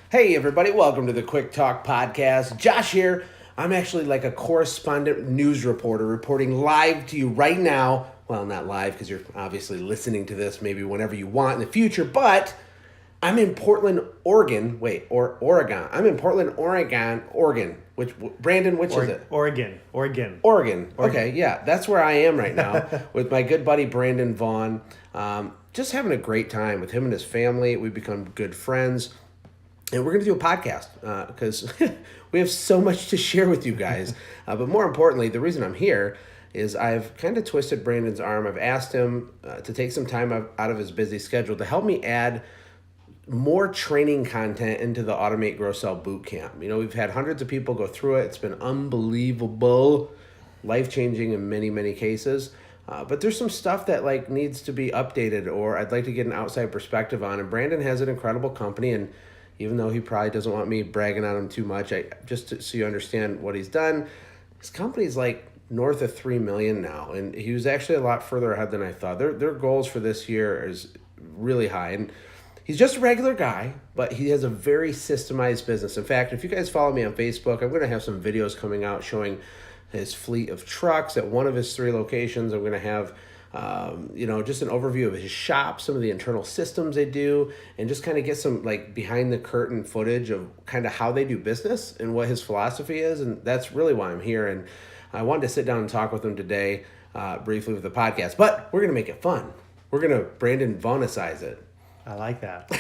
Hey, everybody, welcome to the Quick Talk Podcast. Josh here. I'm actually like a correspondent news reporter reporting live to you right now. Well, not live because you're obviously listening to this maybe whenever you want in the future, but I'm in Portland, Oregon. Oregon. I'm in Portland, Oregon. Brandon, which is it? Oregon. Okay, yeah, that's where I am right now with my good buddy Brandon Vaughn. Just having a great time with him and his family. We've become good friends. And we're going to do a podcast because we have so much to share with you guys. But more importantly, the reason I'm here is I've kind of twisted Brandon's arm. I've asked him to take some time out of his busy schedule to help me add more training content into the Automate Grow Sell Bootcamp. You know, we've had hundreds of people go through it. It's been unbelievable, life-changing in many, many cases. But there's some stuff that like needs to be updated or I'd like to get an outside perspective on. And Brandon has an incredible company, and even though he probably doesn't want me bragging on him too much, so you understand what he's done, his company's like north of 3 million now, and he was actually a lot further ahead than I thought. Their goals for this year is really high, and he's just a regular guy, but he has a very systemized business. In fact, if you guys follow me on Facebook, I'm going to have some videos coming out showing his fleet of trucks at one of his 3 locations. I'm going to have just an overview of his shop, some of the internal systems they do, and just kind of get some like behind the curtain footage of kind of how they do business and what his philosophy is. And that's really why I'm here. And I wanted to sit down and talk with him today briefly with the podcast, but we're going to make it fun. We're going to Brandon Vaughnicize it. I like that.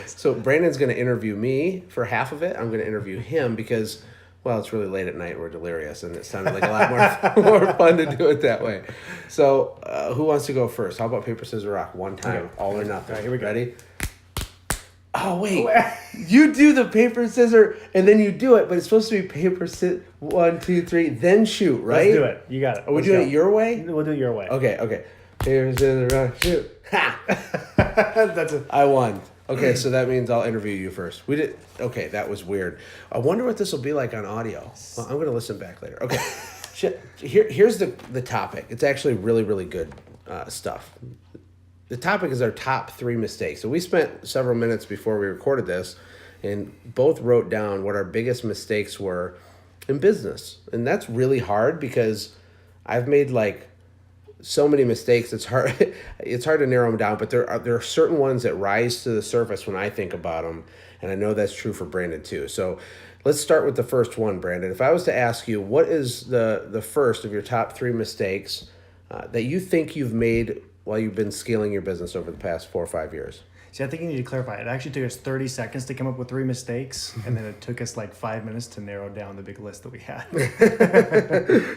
So Brandon's going to interview me for half of it. I'm going to interview him because, well, it's really late at night. We're delirious, and it sounded like a lot more fun to do it that way. So who wants to go first? How about paper, scissors, rock? One time, okay. All or nothing. All right, here we go. Ready? Oh, wait. You do the paper, scissors, and then you do it, but it's supposed to be paper, scissors, 1, 2, 3, then shoot, right? Let's do it. You got it. Are we doing it your way? We'll do it your way. Okay. Paper, scissors, rock, shoot. Ha! That's it. I won. Okay, so that means I'll interview you first. Okay, that was weird. I wonder what this will be like on audio. Well, I'm going to listen back later. Okay, here's the topic. It's actually really, really good stuff. The topic is our top 3 mistakes. So we spent several minutes before we recorded this and both wrote down what our biggest mistakes were in business. And that's really hard because I've made like so many mistakes. It's hard to narrow them down, but there are certain ones that rise to the surface when I think about them, and I know that's true for Brandon too. So let's start with the first one, Brandon. If I was to ask you, what is the first of your top 3 mistakes that you think you've made while you've been scaling your business over the past 4 or 5 years? See, I think you need to clarify. It actually took us 30 seconds to come up with 3 mistakes, and then it took us like 5 minutes to narrow down the big list that we had.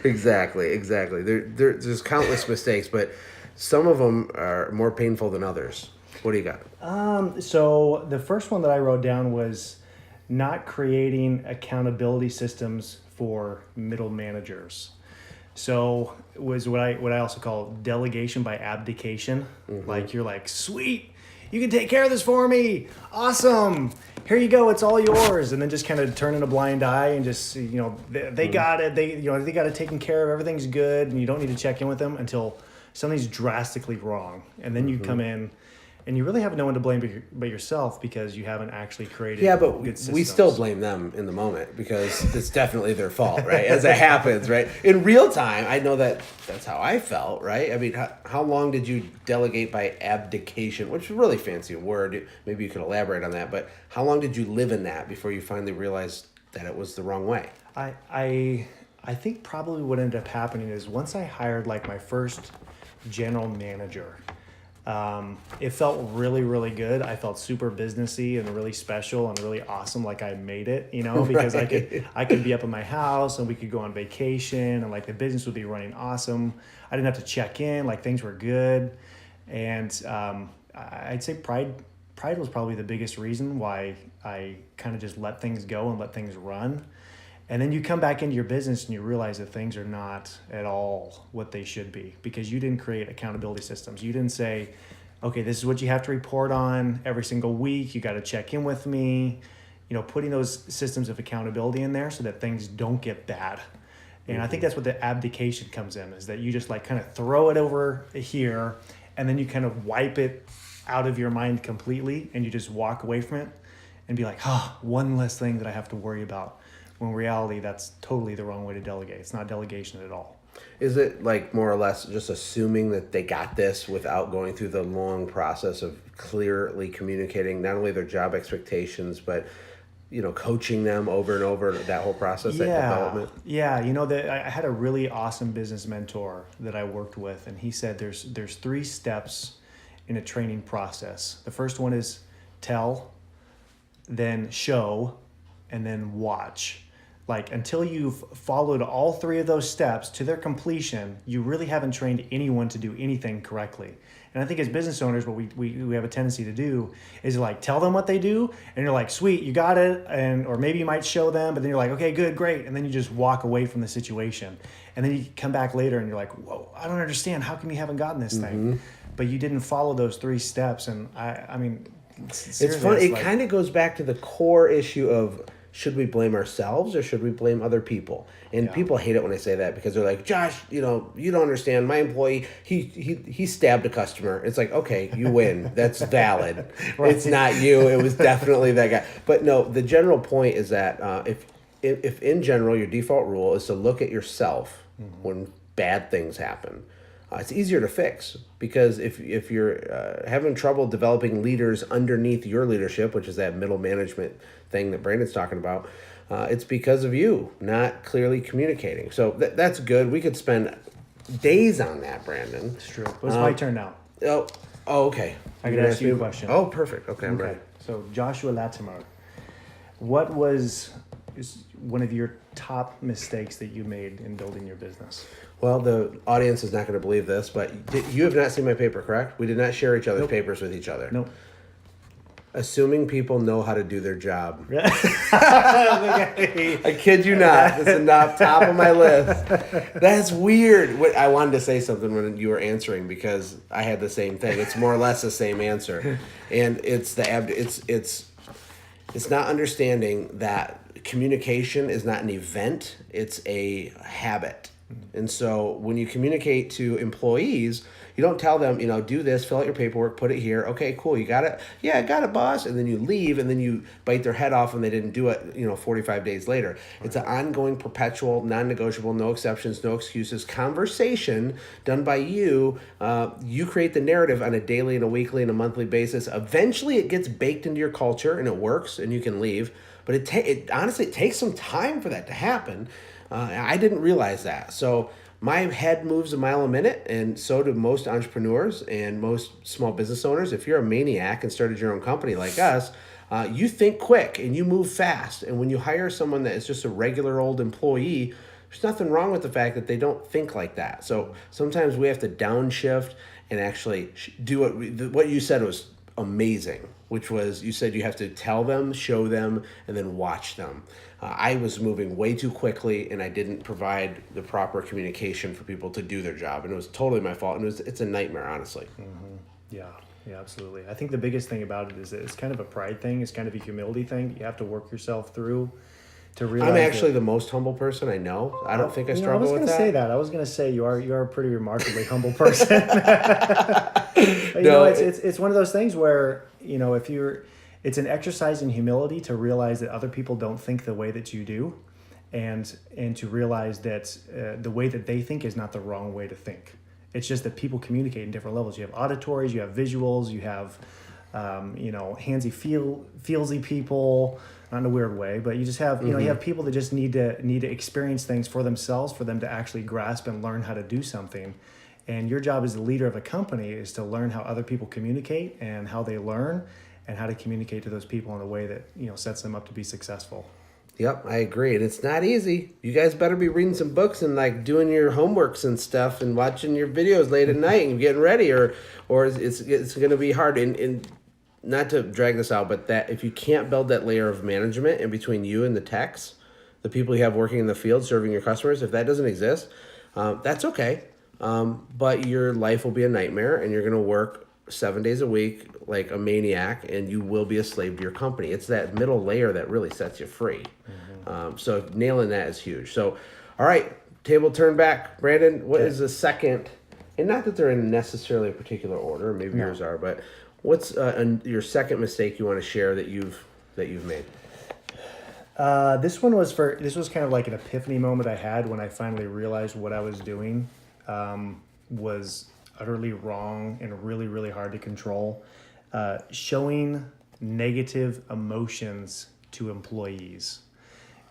Exactly. There's countless mistakes, but some of them are more painful than others. What do you got? So the first one that I wrote down was not creating accountability systems for middle managers. So it was what I also call delegation by abdication. Mm-hmm. Like you're like, sweet, you can take care of this for me. Awesome. Here you go. It's all yours. And then just kind of turning a blind eye and just, they got it. They got it taken care of. Everything's good. And you don't need to check in with them until something's drastically wrong. And then you come in and you really have no one to blame but yourself because you haven't actually created good systems. We still blame them in the moment because it's definitely their fault, right? As it happens, right? In real time, I know that's how I felt, right? I mean, how long did you delegate by abdication, which is a really fancy word. Maybe you could elaborate on that, but how long did you live in that before you finally realized that it was the wrong way? I think probably what ended up happening is once I hired like my first general manager, it felt really, really good. I felt super businessy and really special and really awesome. Like I made it, because right. I could be up in my house and we could go on vacation and like the business would be running awesome. I didn't have to check in, like things were good. And, I'd say pride was probably the biggest reason why I kind of just let things go and let things run. And then you come back into your business and you realize that things are not at all what they should be because you didn't create accountability systems. You didn't say, okay, this is what you have to report on every single week. You got to check in with me. Putting those systems of accountability in there so that things don't get bad. And I think that's what the abdication comes in, is that you just like kind of throw it over here and then you kind of wipe it out of your mind completely and you just walk away from it. and be like, one less thing that I have to worry about. When in reality, that's totally the wrong way to delegate. It's not delegation at all. Is it like more or less just assuming that they got this without going through the long process of clearly communicating not only their job expectations, but coaching them over and over, that whole process, that development? Yeah, I had a really awesome business mentor that I worked with, and he said there's 3 steps in a training process. The first one is tell, then show, and then watch. Like, until you've followed all 3 of those steps to their completion, you really haven't trained anyone to do anything correctly. And I think as business owners, what we have a tendency to do is like tell them what they do, and you're like, sweet, you got it, or maybe you might show them, but then you're like, okay, good, great, and then you just walk away from the situation. And then you come back later and you're like, whoa, I don't understand. How come you haven't gotten this thing? But you didn't follow those 3 steps, and I mean, it's fun. It kind of goes back to the core issue of, should we blame ourselves or should we blame other people? And people hate it when I say that, because they're like, Josh, you don't understand. My employee, he stabbed a customer. It's like, okay, you win. That's valid. Right. It's not you. It was definitely that guy. But no, the general point is that if in general your default rule is to look at yourself when bad things happen, it's easier to fix, because if you're having trouble developing leaders underneath your leadership, which is that middle management thing that Brandon's talking about, it's because of you not clearly communicating. So that's good. We could spend days on that, Brandon. It's true. It's my turn now. Oh, okay. I can ask you a question. Oh, perfect. Okay, I'm ready. So Joshua Latimer, what was one of your top mistakes that you made in building your business? Well, the audience is not going to believe this, but you have not seen my paper, correct? We did not share each other's papers with each other. Nope. Assuming people know how to do their job. I kid you not. It's not top of my list. That's weird. I wanted to say something when you were answering, because I had the same thing. It's more or less the same answer, and it's not understanding that communication is not an event; it's a habit. And so when you communicate to employees, you don't tell them, do this, fill out your paperwork, put it here. Okay, cool. You got it? Yeah, I got it, boss. And then you leave, and then you bite their head off and they didn't do it, 45 days later. Right. It's an ongoing, perpetual, non-negotiable, no exceptions, no excuses conversation done by you. You create the narrative on a daily and a weekly and a monthly basis. Eventually it gets baked into your culture and it works and you can leave. But it honestly, it takes some time for that to happen. I didn't realize that. So my head moves a mile a minute, and so do most entrepreneurs and most small business owners. If you're a maniac and started your own company like us, you think quick and you move fast. And when you hire someone that is just a regular old employee, there's nothing wrong with the fact that they don't think like that. So sometimes we have to downshift and actually do what you said was amazing, which was, you said you have to tell them, show them, and then watch them. I was moving way too quickly, and I didn't provide the proper communication for people to do their job, and it was totally my fault. And it's a nightmare, honestly. Mm-hmm. Yeah, absolutely. I think the biggest thing about it is that it's kind of a pride thing. It's kind of a humility thing. You have to work yourself through to realize. I'm actually the most humble person I know. I don't think I struggle with that. I was going to say you are a pretty remarkably humble person. It's one of those things where, it's an exercise in humility to realize that other people don't think the way that you do, and to realize that the way that they think is not the wrong way to think. It's just that people communicate in different levels. You have auditories, you have visuals, you have handsy feelsy people, not in a weird way, but you just have you have people that just need to experience things for themselves, for them to actually grasp and learn how to do something. And your job as the leader of a company is to learn how other people communicate and how they learn, and how to communicate to those people in a way that sets them up to be successful. Yep, I agree. And it's not easy. You guys better be reading some books and doing your homeworks and stuff and watching your videos late at night and getting ready, or it's going to be hard. And not to drag this out, but that if you can't build that layer of management in between you and the techs, the people you have working in the field serving your customers, if that doesn't exist, that's okay. But your life will be a nightmare, and you're going to work 7 days a week like a maniac, and you will be a slave to your company. It's that middle layer that really sets you free. Mm-hmm. So nailing that is huge. So, all right, table turned back. Brandon, what is the second, and not that they're in necessarily a particular order, maybe yours are, but what's your second mistake you want to share that you've that you've made? This was kind of like an epiphany moment I had when I finally realized what I was doing was utterly wrong and really, really hard to control. Showing negative emotions to employees.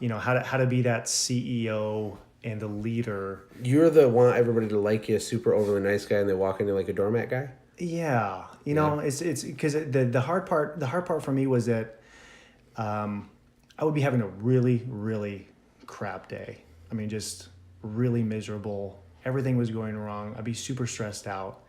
How to be that CEO and a leader. You're the want everybody to like you, super overly nice guy, and they walk into like a doormat guy? Yeah. It's because the hard part for me was that I would be having a really, really crap day. I mean, just really miserable. Everything was going wrong. I'd be super stressed out.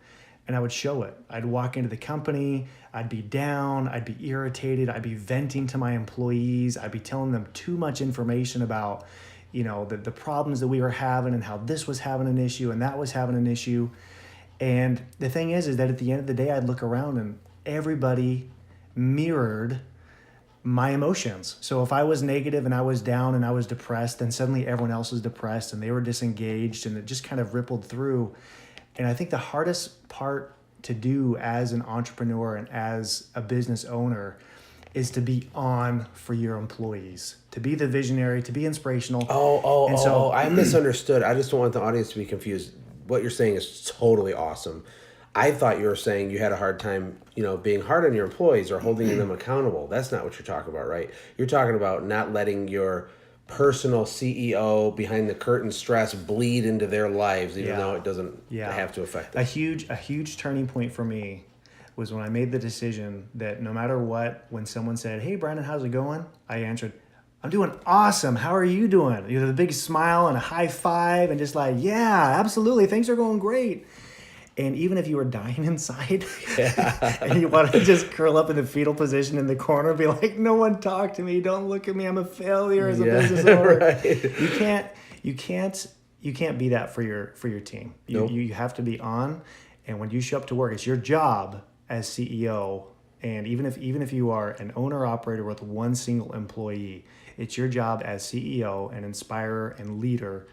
And I would show it. I'd walk into the company. I'd be down. I'd be irritated. I'd be venting to my employees. I'd be telling them too much information about, the problems that we were having and how this was having an issue and that was having an issue. And the thing is that at the end of the day, I'd look around and everybody mirrored my emotions. So if I was negative and I was down and I was depressed, then suddenly everyone else was depressed and they were disengaged, and it just kind of rippled through. And I think the hardest part to do as an entrepreneur and as a business owner is to be on for your employees, to be the visionary, to be inspirational. I misunderstood. I just don't want the audience to be confused. What you're saying is totally awesome. I thought you were saying you had a hard time, being hard on your employees or holding them accountable. That's not what you're talking about, right? You're talking about not letting your personal CEO behind the curtain stress bleed into their lives, even though it doesn't have to affect them. A huge turning point for me was when I made the decision that no matter what, when someone said, "Hey, Brandon, how's it going?" I answered, "I'm doing awesome. How are you doing?" The big smile and a high five and just like, "Yeah, absolutely. Things are going great." And even if you were dying inside and you want to just curl up in the fetal position in the corner and be like, "No one talk to me. Don't look at me. I'm a failure as a business owner." Right. You can't be that for your team. You have to be on. And when you show up to work, it's your job as CEO. And even if you are an owner operator with one single employee, it's your job as CEO and inspirer and leader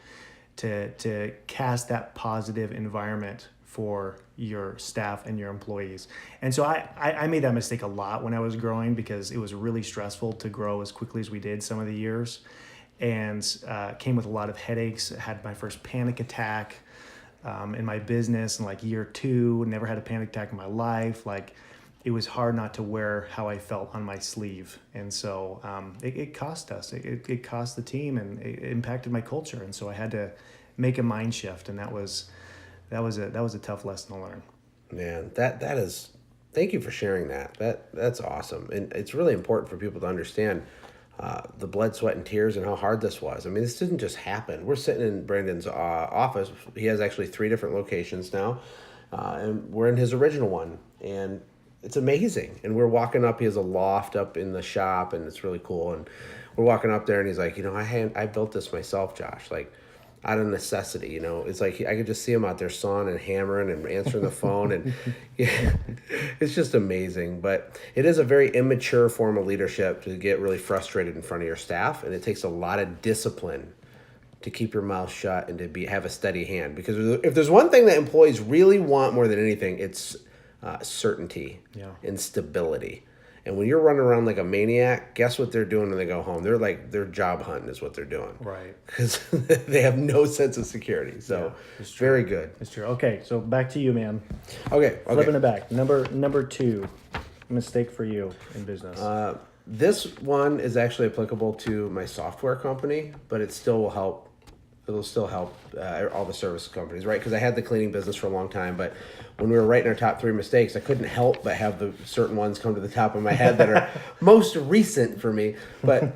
to cast that positive environment for your staff and your employees. And so I made that mistake a lot when I was growing, because it was really stressful to grow as quickly as we did some of the years, and came with a lot of headaches. I had my first panic attack in my business in like year 2. Never had a panic attack in my life. Like, it was hard not to wear how I felt on my sleeve. And so it cost us. It cost the team, and it impacted my culture. And so I had to make a mind shift, and that was a tough lesson to learn. Man, that is, thank you for sharing that. That's awesome. And it's really important for people to understand the blood, sweat, and tears and how hard this was. I mean, this didn't just happen. We're sitting in Brandon's office. He has actually 3 different locations now. And we're in his original one. And it's amazing. And we're walking up. He has a loft up in the shop, and it's really cool. And we're walking up there, and he's like, I built this myself, Josh. Like, out of necessity, it's like I could just see him out there sawing and hammering and answering the phone, and it's just amazing. But it is a very immature form of leadership to get really frustrated in front of your staff, and it takes a lot of discipline to keep your mouth shut and to have a steady hand. Because if there's one thing that employees really want more than anything, it's certainty and stability. And when you're running around like a maniac, guess what they're doing when they go home? They're job hunting is what they're doing. Right. Because they have no sense of security. So it's very good. It's true. Okay, so back to you, man. Okay. Flipping it back. Number 2, mistake for you in business. This one is actually applicable to my software company, but it still will help. It'll still help all the service companies, right? Because I had the cleaning business for a long time, but when we were writing our top 3 mistakes, I couldn't help but have the certain ones come to the top of my head that are most recent for me. But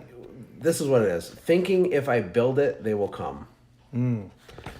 this is what it is. Thinking if I build it, they will come.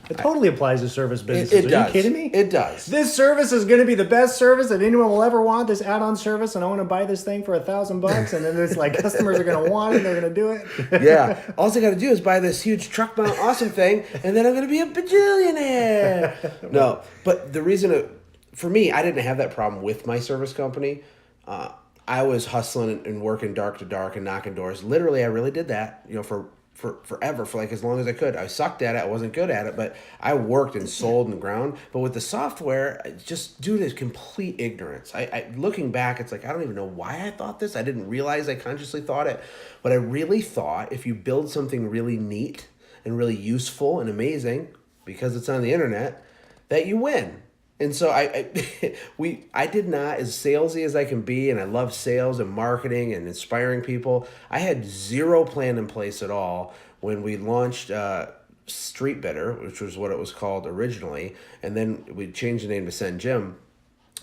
It totally applies to service businesses. It Are does. you kidding me? It does. This service is going to be the best service that anyone will ever want. This add-on service, and I want to buy this thing for $1,000, and then it's like customers are going to want it, and they're going to do it. Yeah. All I got to do is buy this huge truck mount awesome thing, and then I'm going to be a bajillionaire. No, but the reason for me, I didn't have that problem with my service company. I was hustling and working dark to dark and knocking doors. Literally, I really did that, for forever, for like as long as I could. I sucked at it. I wasn't good at it, but I worked and sold and ground. But with the software, just due to complete ignorance, I looking back, it's like, I don't even know why I thought this. I didn't realize I consciously thought it, but I really thought if you build something really neat and really useful and amazing because it's on the internet, that you win. And so I did not, as salesy as I can be, and I love sales and marketing and inspiring people. I had zero plan in place at all when we launched Street Bidder, which was what it was called originally, and then we changed the name to Send Jim.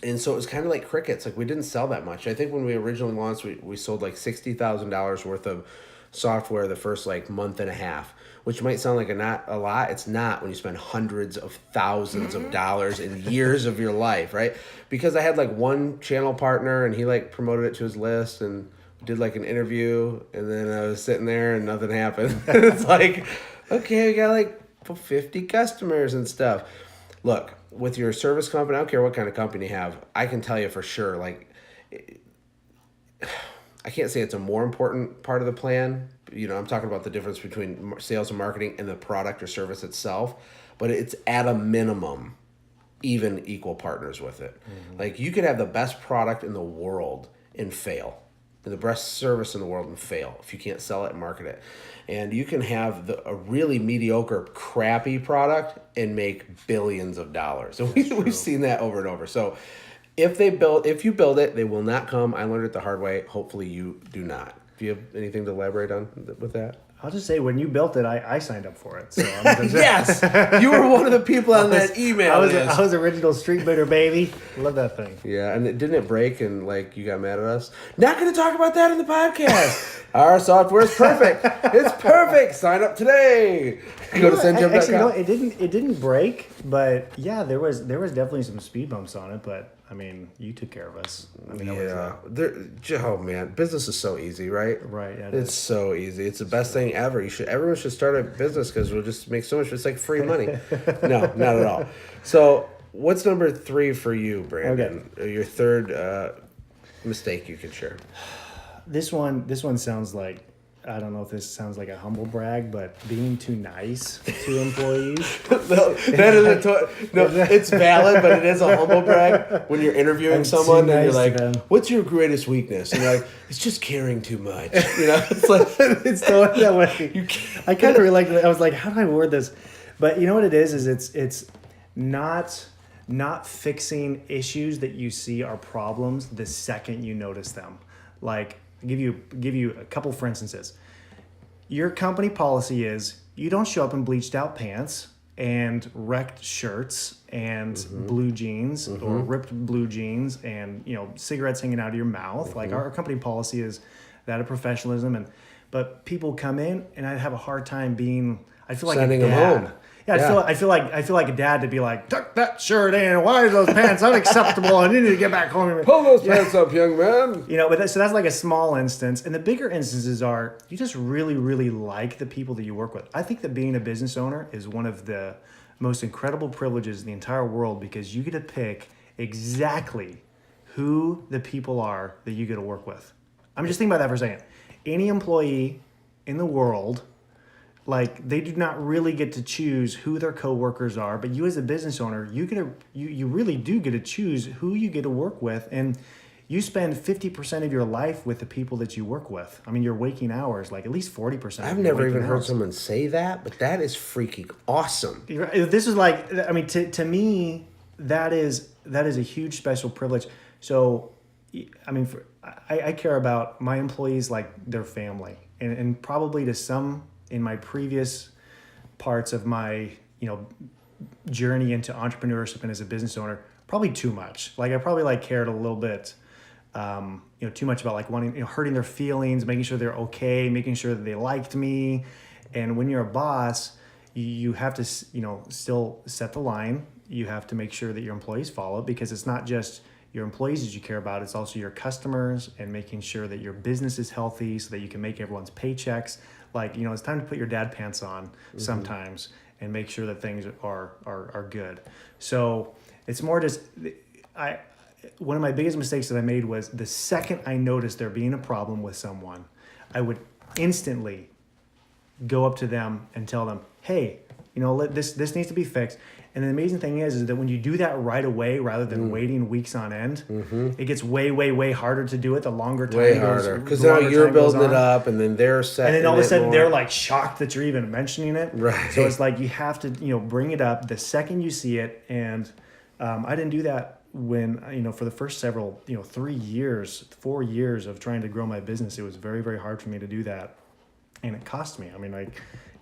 And so it was kind of like crickets. Like, we didn't sell that much. I think when we originally launched, we sold like $60,000 worth of software the first like month and a half, which might sound like not a lot. It's not when you spend hundreds of thousands of dollars in years of your life, right? Because I had like one channel partner and he like promoted it to his list and did like an interview, and then I was sitting there and nothing happened. It's like, okay, we got like 50 customers and stuff. Look, with your service company, I don't care what kind of company you have, I can tell you for sure, like, I can't say it's a more important part of the plan. You know, I'm talking about the difference between sales and marketing and the product or service itself, but it's at a minimum even equal partners with it. Mm-hmm. Like, you could have the best product in the world and fail, and the best service in the world and fail if you can't sell it and market it. And you can have a really mediocre, crappy product and make billions of dollars. And we've seen that over and over. So if you build it, they will not come. I learned it the hard way. Hopefully you do not. Do you have anything to elaborate on with that? I'll just say, when you built it, I signed up for it. So I'm yes, you were one of the people on that email. I was original Street Bidder, baby. Love that thing. Yeah, and didn't it break and like you got mad at us? Not going to talk about that in the podcast. Our software is perfect. It's perfect. Sign up today. Go to sendjump.com. Actually, no, it didn't break, but yeah, there was definitely some speed bumps on it, but I mean, you took care of us. I mean, oh man, business is so easy, right? Right. Yeah, it's so easy. It's the best thing ever. Everyone should start a business because we'll just make so much. It's like free money. No, not at all. So, what's number 3 for you, Brandon? Okay. Your third mistake you can share. This one sounds like, I don't know if this sounds like a humble brag, but being too nice to employees. It's valid, but it is a humble brag when you're interviewing someone and you're like, "What's your greatest weakness?" And you're like, "It's just caring too much." You know, it's like it's so that way. I kind of relate to it. I was like, "How do I word this?" But you know what it is? It's not fixing issues that you see are problems the second you notice them. Like, I'll give you a couple for instances. Your company policy is you don't show up in bleached out pants and wrecked shirts and blue jeans or ripped blue jeans and cigarettes hanging out of your mouth. Like, our company policy is that of professionalism, but people come in and I have a hard time I feel like sending a dad. them home. Yeah, I feel like a dad to be like, tuck that shirt in. Why are those pants unacceptable? I need to get back home. Pull those pants up, young man. But so that's like a small instance. And the bigger instances are you just really, really like the people that you work with. I think that being a business owner is one of the most incredible privileges in the entire world, because you get to pick exactly who the people are that you get to work with. I'm just thinking about that for a second. Any employee in the world, like, they do not really get to choose who their coworkers are, but you as a business owner, you really do get to choose who you get to work with, and you spend 50% of your life with the people that you work with. I mean, your waking hours, like at least 40%. I've never even heard someone say that, but that is freaking awesome. This is like, I mean, to me, that is a huge special privilege. So, I mean, I care about my employees like their family, and probably to some in my previous parts of my, journey into entrepreneurship and as a business owner, probably too much. Like, I probably cared a little bit, too much about wanting, hurting their feelings, making sure they're okay, making sure that they liked me. And when you're a boss, you have to, still set the line. You have to make sure that your employees follow, because it's not just your employees that you care about, it's also your customers, and making sure that your business is healthy so that you can make everyone's paychecks. Like, it's time to put your dad pants on sometimes and make sure that things are good. So it's more just, one of my biggest mistakes that I made was the second I noticed there being a problem with someone, I would instantly go up to them and tell them, hey, this needs to be fixed. And the amazing thing is that when you do that right away, rather than waiting weeks on end, it gets way, way, way harder to do it. The longer time Way goes, harder, because now you're building it up, and then they're setting. And then all of a sudden more. they're like shocked that you're even mentioning it. Right. So it's like you have to bring it up the second you see it. And I didn't do that when for the first several 4 years of trying to grow my business. It was very, very hard for me to do that, and it cost me. I mean,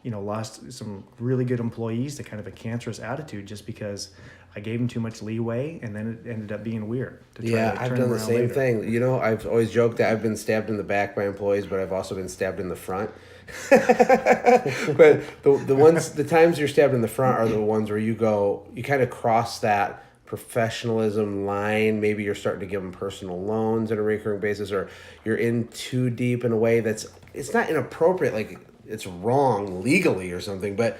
lost some really good employees to kind of a cancerous attitude just because I gave them too much leeway, and then it ended up being weird. I've done the same thing. I've always joked that I've been stabbed in the back by employees, but I've also been stabbed in the front. But the times you're stabbed in the front are the ones where you kind of cross that professionalism line. Maybe you're starting to give them personal loans on a recurring basis, or you're in too deep in a way it's not inappropriate, like it's wrong legally or something, but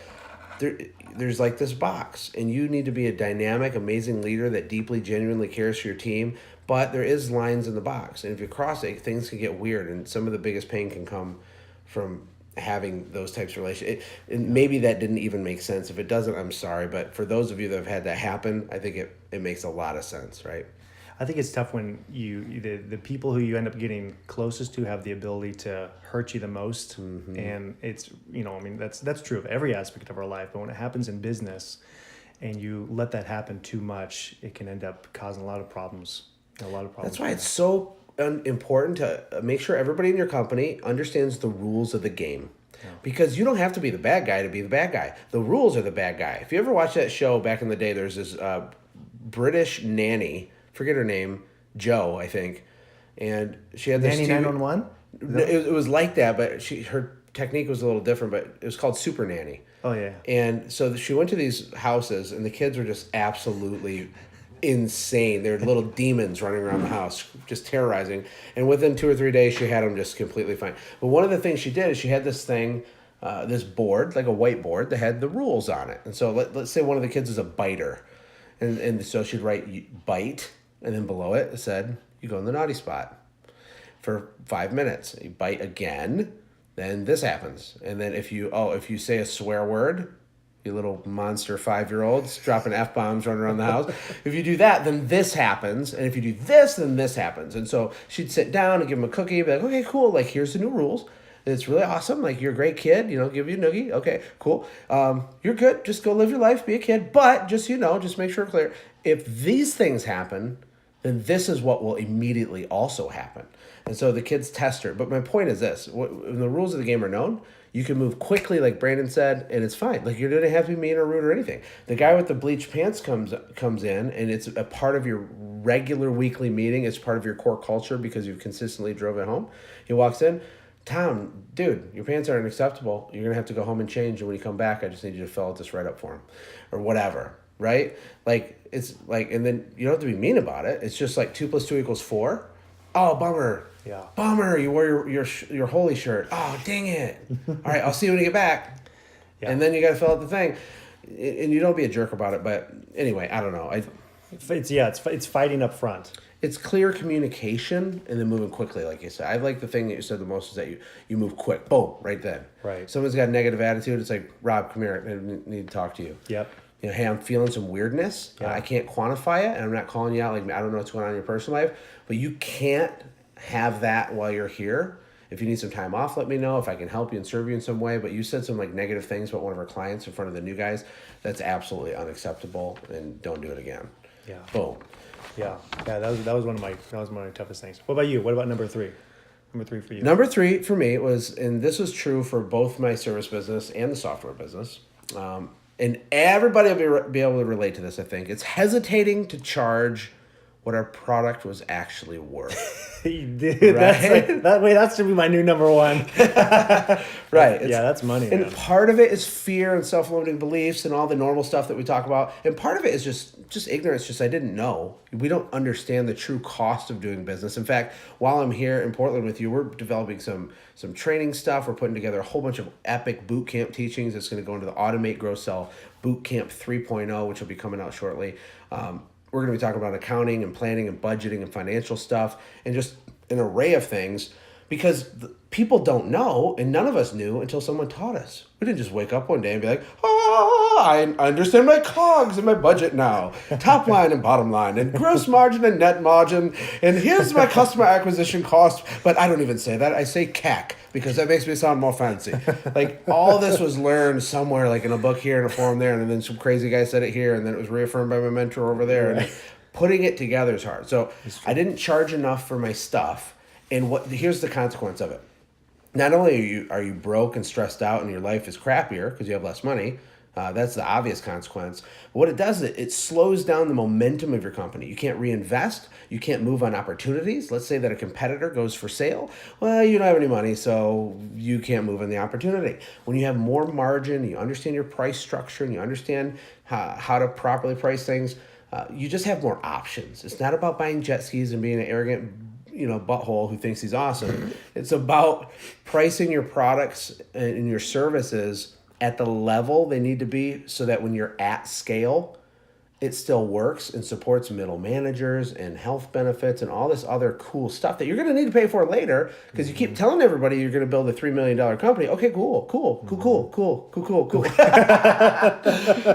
there's like this box, and you need to be a dynamic, amazing leader that deeply, genuinely cares for your team, but there is lines in the box, and if you cross it, things can get weird, and some of the biggest pain can come from having those types of relations. And maybe that didn't even make sense. If it doesn't, I'm sorry, but for those of you that have had that happen, I think it makes a lot of sense, right? I think it's tough when the people who you end up getting closest to have the ability to hurt you the most. Mm-hmm. And it's, that's true of every aspect of our life. But when it happens in business and you let that happen too much, it can end up causing a lot of problems. That's why it's so important to make sure everybody in your company understands the rules of the game. Yeah. Because you don't have to be the bad guy to be the bad guy. The rules are the bad guy. If you ever watched that show back in the day, there's this British nanny, forget her name, Joe, I think, and she had this Nanny 911. It was like that, but her technique was a little different. But it was called Super Nanny. Oh yeah. And so she went to these houses, and the kids were just absolutely insane. They're little demons running around the house, just terrorizing. And within 2 or 3 days, she had them just completely fine. But one of the things she did is she had this thing, this board, like a whiteboard, that had the rules on it. And so let's say one of the kids is a biter, and so she'd write bite. And then below it said, you go in the naughty spot for 5 minutes. You bite again, then this happens. And then if you say a swear word, you little monster 5-year-olds dropping F-bombs running around the house. If you do that, then this happens. And if you do this, then this happens. And so she'd sit down and give him a cookie, be like, okay, cool. Like, here's the new rules. It's really awesome. Like, you're a great kid, give you a noogie. Okay, cool. You're good. Just go live your life, be a kid. But just, just make sure clear. If these things happen, then this is what will immediately also happen. And so the kids test her. But my point is this. When the rules of the game are known, you can move quickly, like Brandon said, and it's fine. Like, you don't have to be mean or rude or anything. The guy with the bleached pants comes in, and it's a part of your regular weekly meeting. It's part of your core culture because you've consistently drove it home. He walks in. Tom, dude, your pants aren't acceptable. You're going to have to go home and change. And when you come back, I just need you to fill out this write-up form or whatever. Right? Like, it's like, and then you don't have to be mean about it. It's just like 2 + 2 = 4. Oh, bummer. Yeah. Bummer. You wore your holy shirt. Oh, dang it. All right, I'll see you when you get back. Yeah. And then you got to fill out the thing. And you don't be a jerk about it. But anyway, I don't know. It's fighting up front. It's clear communication and then moving quickly, like you said. I like the thing that you said the most is that you move quick. Boom, right then. Right. Someone's got a negative attitude. It's like, Rob, come here. I need to talk to you. Yep. Hey, I'm feeling some weirdness. Yeah. I can't quantify it, and I'm not calling you out. Like, I don't know what's going on in your personal life, but you can't have that while you're here. If you need some time off, let me know. If I can help you and serve you in some way. But you said some negative things about one of our clients in front of the new guys. That's absolutely unacceptable, and don't do it again. Yeah. Boom. Yeah. That was one of my toughest things. What about you? What about number 3? Number 3 for you. Number 3 for me was, and this was true for both my service business and the software business. And everybody will be able to relate to this, I think. It's hesitating to charge what our product was actually worth. Dude, right? That should be my new number 1. Right. Yeah, that's money. And man. Part of it is fear and self-limiting beliefs and all the normal stuff that we talk about. And part of it is just ignorance. Just I didn't know. We don't understand the true cost of doing business. In fact, while I'm here in Portland with you, we're developing some training stuff. We're putting together a whole bunch of epic boot camp teachings. It's going to go into the Automate, Grow, Sell Boot Camp 3.0, which will be coming out shortly. We're going to be talking about accounting and planning and budgeting and financial stuff and just an array of things, because people don't know, and none of us knew until someone taught us. We didn't just wake up one day and be like, I understand my COGS and my budget now. Top line and bottom line, and gross margin and net margin, and here's my customer acquisition cost. But I don't even say that. I say CAC, because that makes me sound more fancy. Like, all this was learned somewhere, like in a book here and a forum there, and then some crazy guy said it here, and then it was reaffirmed by my mentor over there. And putting it together is hard. So I didn't charge enough for my stuff. And here's the consequence of it. Not only are you broke and stressed out and your life is crappier because you have less money, that's the obvious consequence. But what it does is it slows down the momentum of your company. You can't reinvest. You can't move on opportunities. Let's say that a competitor goes for sale. Well, you don't have any money, so you can't move on the opportunity. When you have more margin, you understand your price structure, and you understand how to properly price things, you just have more options. It's not about buying jet skis and being an arrogant butthole who thinks he's awesome. It's about pricing your products and your services at the level they need to be so that when you're at scale, it still works and supports middle managers and health benefits and all this other cool stuff that you're going to need to pay for later, because you keep telling everybody you're going to build a $3 million company. Okay, cool.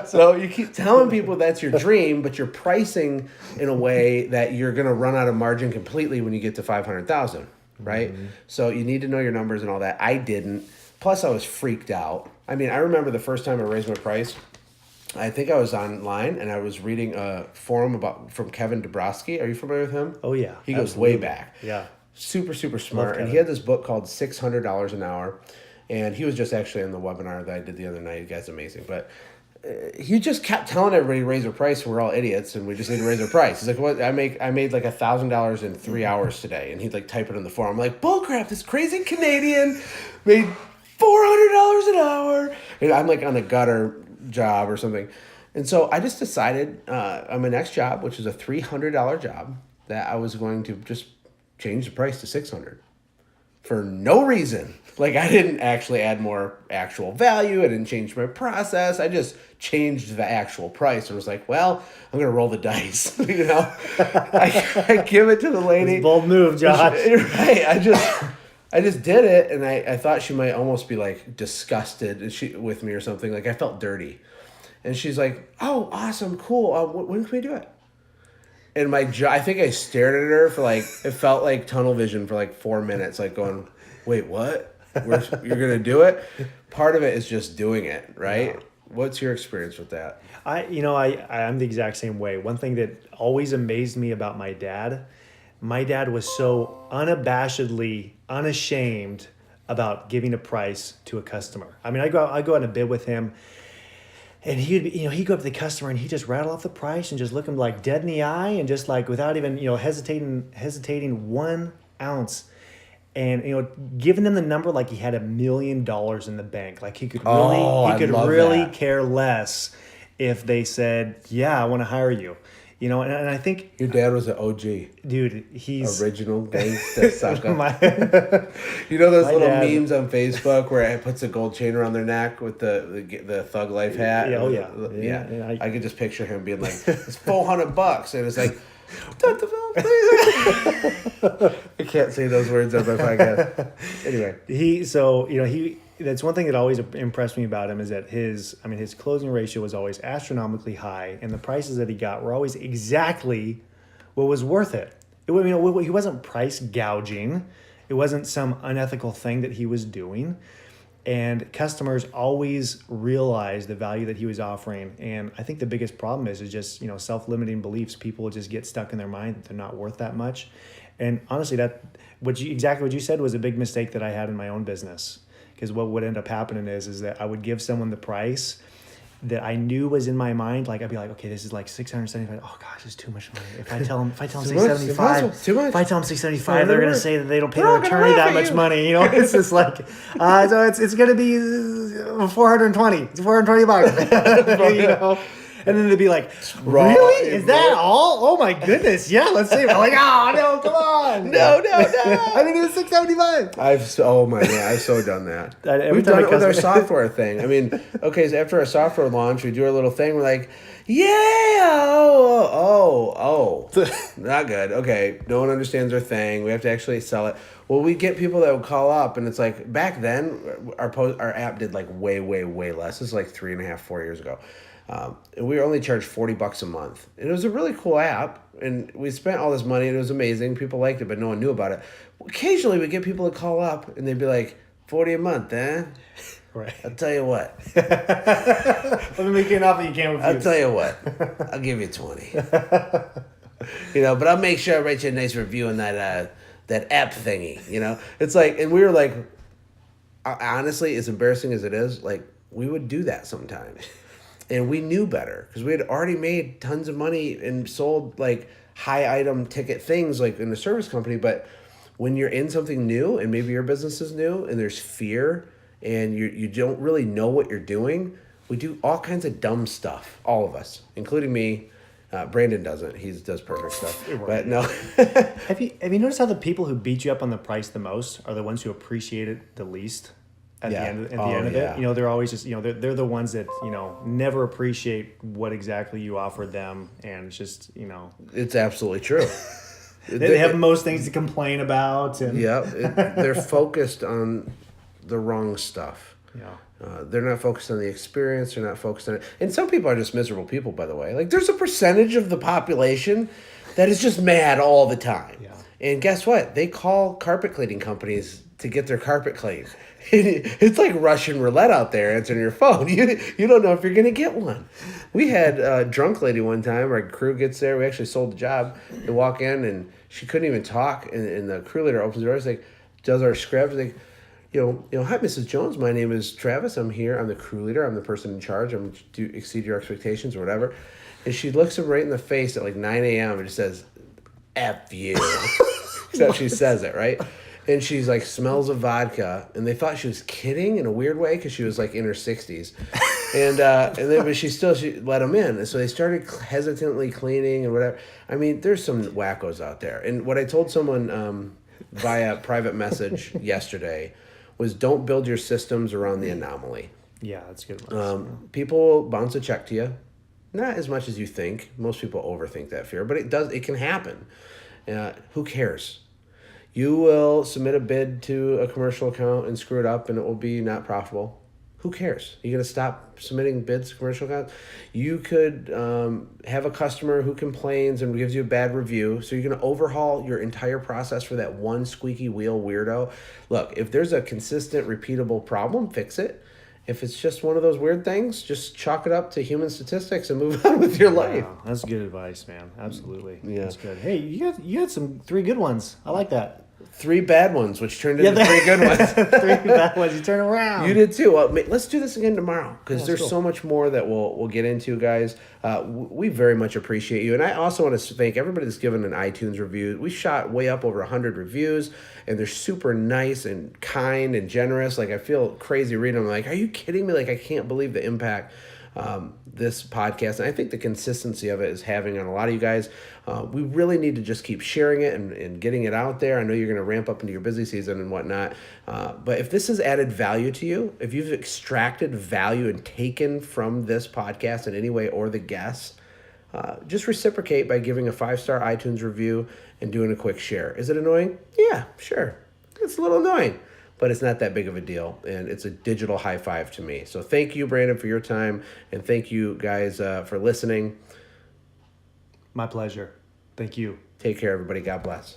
So you keep telling people that's your dream, but you're pricing in a way that you're going to run out of margin completely when you get to 500,000, right? Mm-hmm. So you need to know your numbers and all that. I didn't. Plus, I was freaked out. I mean, I remember the first time I raised my price. I think I was online and I was reading a forum from Kevin Dabrowski. Are you familiar with him? Oh, yeah. He goes way back. Yeah. Super, super smart. And he had this book called $600 an Hour. And he was just actually in the webinar that I did the other night. The guy's amazing. But he just kept telling everybody to raise their price, and we're all idiots and we just need to raise our price. He's like, "What? I made like $1,000 in 3 hours today." And he'd like type it in the forum. I'm like, bullcrap, this crazy Canadian made $400 an hour. And I'm like on a gutter job or something. And so I just decided on my next job, which is a $300 job, that I was going to just change the price to $600 for no reason. Like, I didn't actually add more actual value. I didn't change my process. I just changed the actual price and was like, well, I'm going to roll the dice. I give it to the lady. Bold move, Josh. Right. I just did it, and I thought she might almost be like disgusted with me or something. Like, I felt dirty. And she's like, "Oh, awesome, cool. When can we do it?" And I think I stared at her for like, it felt like tunnel vision for like 4 minutes, like going, "Wait, what? You're gonna do it?" Part of it is just doing it, right? Yeah. What's your experience with that? I'm the exact same way. One thing that always amazed me about my dad was so unabashedly unashamed about giving a price to a customer. I mean, I go out on a bid with him, and he'd go up to the customer and he'd just rattle off the price and just look him like dead in the eye and just like without even hesitating 1 ounce, and giving them the number like he had $1 million in the bank. Like he could really care less if they said, "Yeah, I want to hire you." And I think your dad was an OG. Dude, he's original gangsta sucker. You know those little memes on Facebook where it puts a gold chain around their neck with the Thug Life hat? Yeah, yeah. I could just picture him being like, "It's $400," and it's like, I can't say those words on my podcast. Anyway, that's one thing that always impressed me about him is that his closing ratio was always astronomically high, and the prices that he got were always exactly what was worth it. He wasn't price gouging. It wasn't some unethical thing that he was doing. And customers always realized the value that he was offering. And I think the biggest problem is just, self-limiting beliefs. People just get stuck in their mind that they're not worth that much. And honestly, exactly what you said was a big mistake that I had in my own business. Because what would end up happening is that I would give someone the price that I knew was in my mind. Like, I'd be like, okay, this is like $675. Oh gosh, it's too much money. If I tell them $675, if I tell them $675, they're gonna say that they don't pay their attorney that much money. It's just like, so it's gonna be $420. It's $420. And then they'd be like, "Really? Is that all? Oh my goodness! Yeah, let's see." I'm like, "Oh no, come on! No! I think it was $675." I've so done that. We've done it with our software thing. I mean, okay, so after our software launch, we do our little thing. We're like, not good. Okay, no one understands our thing. We have to actually sell it. Well, we get people that would call up, and it's like back then, our app did like way, way, way less. This is like 3.5, 4 years ago, and we only charged $40 a month. And it was a really cool app, and we spent all this money, and it was amazing. People liked it, but no one knew about it. Occasionally, we get people to call up, and they'd be like, $40 a month, eh? Right. I'll tell you what. Let me make you an offer you can't refuse. I'll tell you what. I'll give you 20. But I'll make sure I write you a nice review on that app thingy. It's like, and we were like, honestly, as embarrassing as it is, like we would do that sometimes, and we knew better because we had already made tons of money and sold like high item ticket things like in a service company. But when you're in something new and maybe your business is new and there's fear and you don't really know what you're doing, we do all kinds of dumb stuff. All of us, including me. Brandon doesn't. He does perfect stuff. But no. Have you noticed how the people who beat you up on the price the most are the ones who appreciate it the least at the end of it? They're always just, they're the ones that, never appreciate what exactly you offered them. And it's just, It's absolutely true. They have most things to complain about. And they're focused on the wrong stuff. Yeah. They're not focused on the experience. They're not focused on it. And some people are just miserable people, by the way. Like, there's a percentage of the population that is just mad all the time. Yeah. And guess what? They call carpet cleaning companies to get their carpet cleaned. It's like Russian roulette out there answering your phone. You don't know if you're going to get one. We had a drunk lady one time. Our crew gets there. We actually sold the job. They walk in, and she couldn't even talk. And the crew leader opens the door. He's like, does our script. Like, hi, Mrs. Jones. My name is Travis. I'm here. I'm the crew leader. I'm the person in charge. I'm to exceed your expectations or whatever. And she looks him right in the face at like 9 a.m. and just says, F you. Except she says it, right? And she's like, smells of vodka. And they thought she was kidding in a weird way because she was like in her 60s. But she let him in. And so they started hesitantly cleaning and whatever. I mean, there's some wackos out there. And what I told someone via private message yesterday was don't build your systems around the anomaly. Yeah, that's good. People bounce a check to you. Not as much as you think. Most people overthink that fear, but it can happen. Who cares? You will submit a bid to a commercial account and screw it up and it will be not profitable. Who cares? You're going to stop submitting bids to commercial accounts? You could have a customer who complains and gives you a bad review. So you're going to overhaul your entire process for that one squeaky wheel weirdo. Look, if there's a consistent, repeatable problem, fix it. If it's just one of those weird things, just chalk it up to human statistics and move on with your life. Wow, that's good advice, man. Absolutely. Yeah. That's good. Hey, you had some 3 good ones. I like that. 3 bad ones, which turned into 3 good ones. 3 bad ones. You turn around. You did too. Well, let's do this again tomorrow because there's cool. so much more that we'll get into, guys. We very much appreciate you, and I also want to thank everybody that's given an iTunes review. We shot way up over 100 reviews, and they're super nice and kind and generous. Like I feel crazy reading them. Like, are you kidding me? Like I can't believe the impact this podcast, and I think the consistency of it is having on a lot of you guys. We really need to just keep sharing it and getting it out there. I know you're going to ramp up into your busy season and whatnot, but if this has added value to you, if you've extracted value and taken from this podcast in any way or the guests, just reciprocate by giving a 5-star iTunes review and doing a quick share. Is it annoying? Yeah, sure. It's a little annoying, but it's not that big of a deal, and it's a digital high five to me. So thank you, Brandon, for your time, and thank you guys for listening. My pleasure. Thank you. Take care, everybody. God bless.